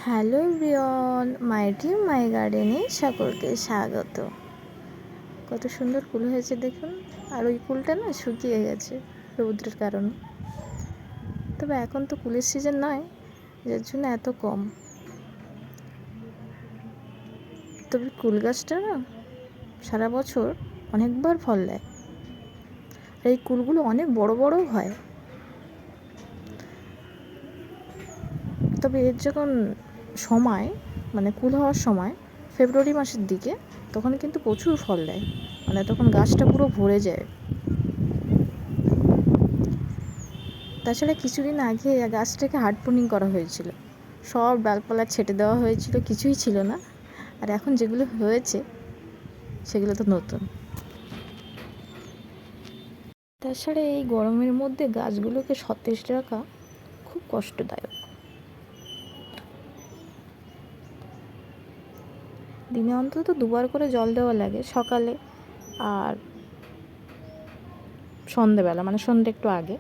Hello everyone, my dream মাই গার্ডেনে সকলকে স্বাগত। কত সুন্দর ফুল হয়েছে দেখুন। আর ওই ফুলটা না শুকিয়ে গেছে রৌদ্রের কারণে। তবে এখন তো ফুলের সিজন নয়, যার জন্য এত কম। তবে কুল গাছটা না সারা বছর অনেকবার ফল দেয়। আর এই কুলগুলো অনেক বড় বড়ও হয়। তবে এর যখন সময়, মানে কুল হওয়ার সময় ফেব্রুয়ারি মাসের দিকে, তখন কিন্তু প্রচুর ফল দেয়। মানে তখন গাছটা পুরো ভরে যায়। তাছাড়া কিছুদিন আগে গাছটাকে হার্ড প্রুনিং করা হয়েছিল, সব ডালপালা ছেটে দেওয়া হয়েছিল, কিছুই ছিল না। আর এখন যেগুলো হয়েছে সেগুলো তো নতুন। তাছাড়া এই গরমের মধ্যে গাছগুলোকে সতেজ রাখা খুব কষ্টদায়ক। দিনে অন্তত দুবার করে জল দেওয়া লাগে, সকালে আর সন্ধেবেলা, মানে সন্ধে একটু আগে।